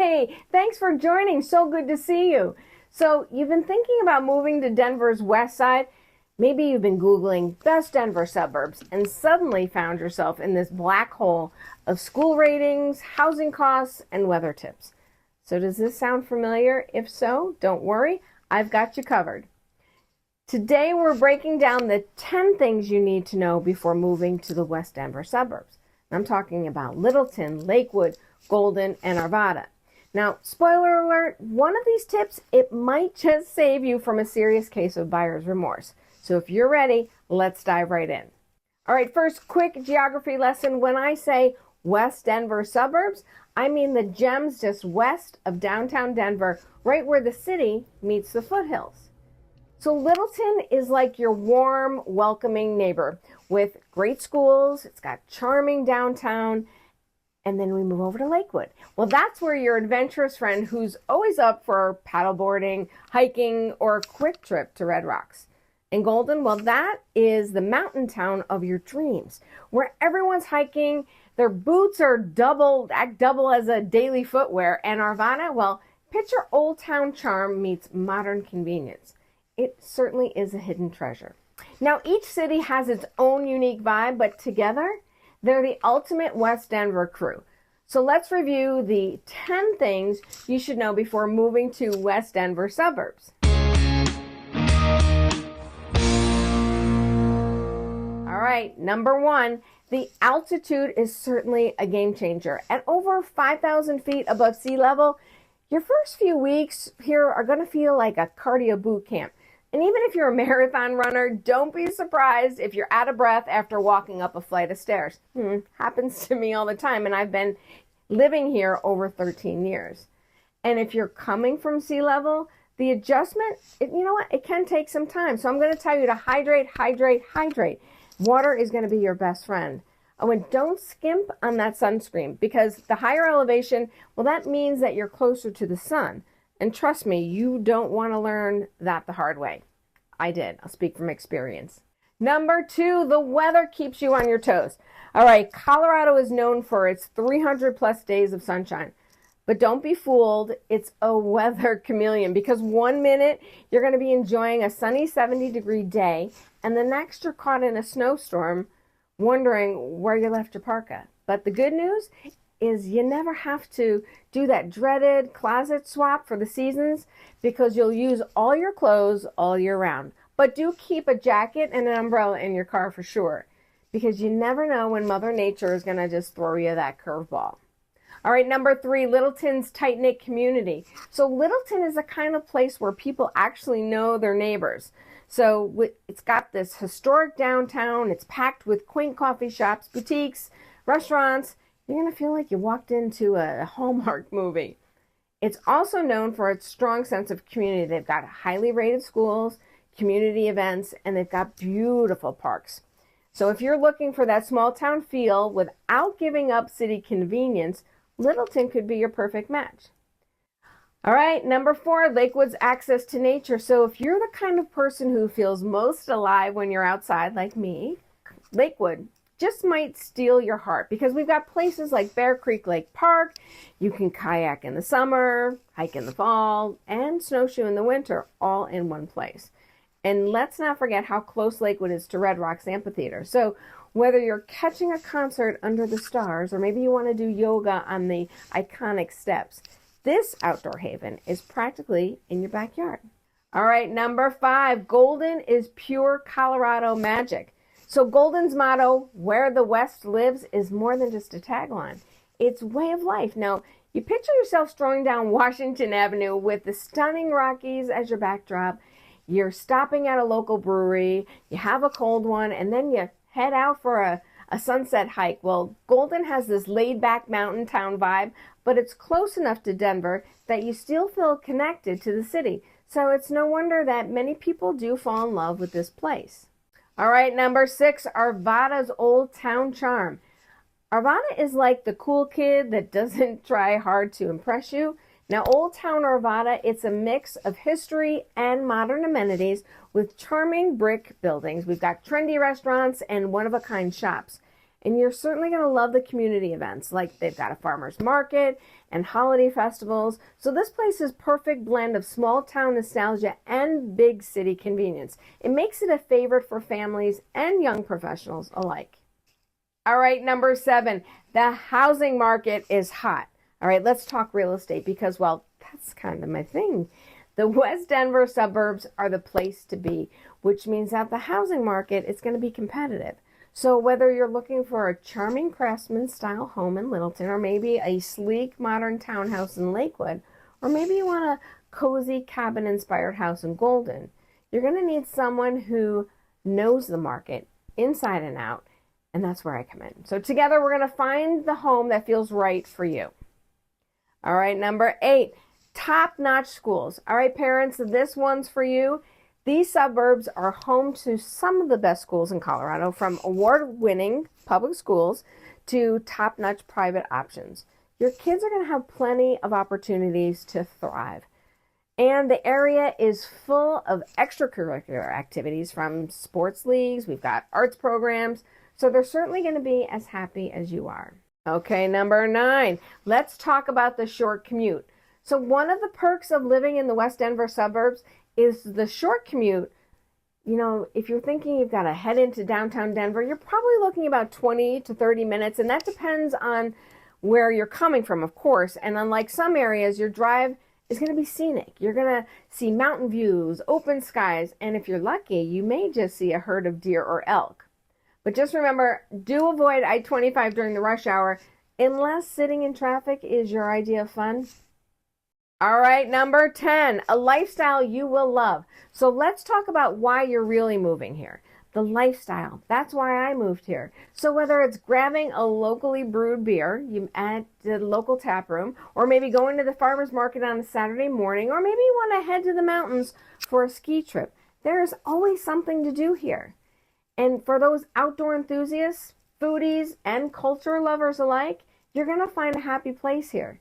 Hey, thanks for joining. So good to see you. So you've been thinking about moving to Denver's west side. Maybe you've been Googling best Denver suburbs and suddenly found yourself in this black hole of school ratings, housing costs, and weather tips. So does this sound familiar? If so, don't worry, I've got you covered. Today we're breaking down the 10 things you need to know before moving to the West Denver suburbs. I'm talking about Littleton, Lakewood, Golden, and Arvada. Now, spoiler alert, one of these tips, it might just save you from a serious case of buyer's remorse. So if you're ready, let's dive right in. All right, first, quick geography lesson. When I say West Denver suburbs, I mean the gems just west of downtown Denver, right where the city meets the foothills. So Littleton is like your warm, welcoming neighbor with great schools. It's got charming downtown. And then we move over to Lakewood. Well, that's where your adventurous friend who's always up for paddleboarding, hiking, or a quick trip to Red Rocks. And Golden, well, that is the mountain town of your dreams, where everyone's hiking. Their boots are act double as a daily footwear. And Arvada, well, picture old town charm meets modern convenience. It certainly is a hidden treasure. Now, each city has its own unique vibe, but together, they're the ultimate West Denver crew. So let's review the 10 things you should know before moving to West Denver suburbs. All right, number 1, the altitude is certainly a game changer. At over 5,000 feet above sea level, your first few weeks here are going to feel like a cardio boot camp. And even if you're a marathon runner, don't be surprised if you're out of breath after walking up a flight of stairs. Happens to me all the time, and I've been living here over 13 years. And if you're coming from sea level, the adjustment, it can take some time. So I'm going to tell you to hydrate, hydrate, hydrate. Water is going to be your best friend. Oh, and don't skimp on that sunscreen, because the higher elevation, well, that means that you're closer to the sun. And trust me, you don't want to learn that the hard way. I did. I'll speak from experience. Number 2, the weather keeps you on your toes. All right, Colorado is known for its 300 plus days of sunshine. But don't be fooled. It's a weather chameleon, because one minute you're going to be enjoying a sunny 70-degree day, and the next you're caught in a snowstorm wondering where you left your parka. But the good news is you never have to do that dreaded closet swap for the seasons, because you'll use all your clothes all year round. But do keep a jacket and an umbrella in your car for sure, because you never know when Mother Nature is going to just throw you that curveball. All right, number 3, Littleton's tight-knit community. So Littleton is a kind of place where people actually know their neighbors. So it's got this historic downtown. It's packed with quaint coffee shops, boutiques, restaurants. You're going to feel like you walked into a Hallmark movie. It's also known for its strong sense of community. They've got highly rated schools, community events, and they've got beautiful parks. So if you're looking for that small town feel without giving up city convenience, Littleton could be your perfect match. All right, number 4, Lakewood's access to nature. So if you're the kind of person who feels most alive when you're outside, like me, Lakewood just might steal your heart, because we've got places like Bear Creek Lake Park. You can kayak in the summer, hike in the fall, and snowshoe in the winter, all in one place. And let's not forget how close Lakewood is to Red Rocks Amphitheater. So whether you're catching a concert under the stars, or maybe you want to do yoga on the iconic steps, this outdoor haven is practically in your backyard. All right, number 5, Golden is pure Colorado magic. So Golden's motto, where the West lives, is more than just a tagline. It's way of life. Now, you picture yourself strolling down Washington Avenue with the stunning Rockies as your backdrop. You're stopping at a local brewery, you have a cold one, and then you head out for a sunset hike. Well, Golden has this laid-back mountain town vibe, but it's close enough to Denver that you still feel connected to the city. So it's no wonder that many people do fall in love with this place. All right, number 6, Arvada's old town charm. Arvada is like the cool kid that doesn't try hard to impress you. Now, Old Town Arvada, it's a mix of history and modern amenities with charming brick buildings. We've got trendy restaurants and one-of-a-kind shops. And you're certainly going to love the community events, like they've got a farmer's market and holiday festivals. So this place is perfect blend of small town nostalgia and big city convenience. It makes it a favorite for families and young professionals alike. All right, number 7, the housing market is hot. All right, let's talk real estate because, well, that's kind of my thing. The West Denver suburbs are the place to be, which means that the housing market is going to be competitive. So whether you're looking for a charming craftsman-style home in Littleton, or maybe a sleek modern townhouse in Lakewood, or maybe you want a cozy cabin-inspired house in Golden, you're going to need someone who knows the market inside and out, and that's where I come in. So together we're going to find the home that feels right for you. All right, number 8, top-notch schools. All right, parents, this one's for you. These suburbs are home to some of the best schools in Colorado, from award-winning public schools to top-notch private options. Your kids are going to have plenty of opportunities to thrive. And the area is full of extracurricular activities, from sports leagues, we've got arts programs, so they're certainly going to be as happy as you are. Okay, number 9, let's talk about the short commute. So one of the perks of living in the West Denver suburbs is the short commute. You know, if you're thinking you've got to head into downtown Denver, you're probably looking about 20 to 30 minutes, and that depends on where you're coming from, of course. And unlike some areas, your drive is going to be scenic. You're going to see mountain views, open skies, and if you're lucky, you may just see a herd of deer or elk. But just remember, do avoid I-25 during the rush hour, unless sitting in traffic is your idea of fun. All right, number 10, a lifestyle you will love. So let's talk about why you're really moving here. The lifestyle, that's why I moved here. So whether it's grabbing a locally brewed beer at the local tap room, or maybe going to the farmer's market on a Saturday morning, or maybe you want to head to the mountains for a ski trip, there's always something to do here. And for those outdoor enthusiasts, foodies, and culture lovers alike, you're going to find a happy place here.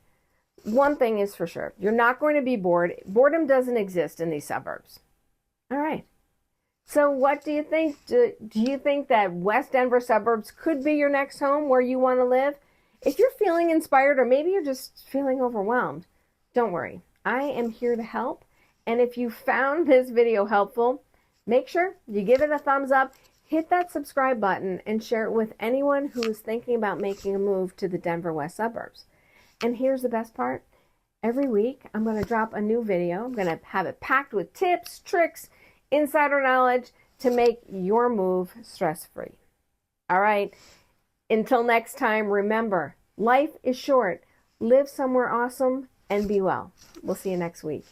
One thing is for sure, you're not going to be bored. Boredom doesn't exist in these suburbs. All right. So what do you think? Do you think that West Denver suburbs could be your next home where you want to live? If you're feeling inspired, or maybe you're just feeling overwhelmed, don't worry. I am here to help. And if you found this video helpful, make sure you give it a thumbs up, hit that subscribe button, and share it with anyone who is thinking about making a move to the Denver West suburbs. And here's the best part. Every week, I'm going to drop a new video. I'm going to have it packed with tips, tricks, insider knowledge to make your move stress-free. All right. Until next time, remember, life is short. Live somewhere awesome and be well. We'll see you next week.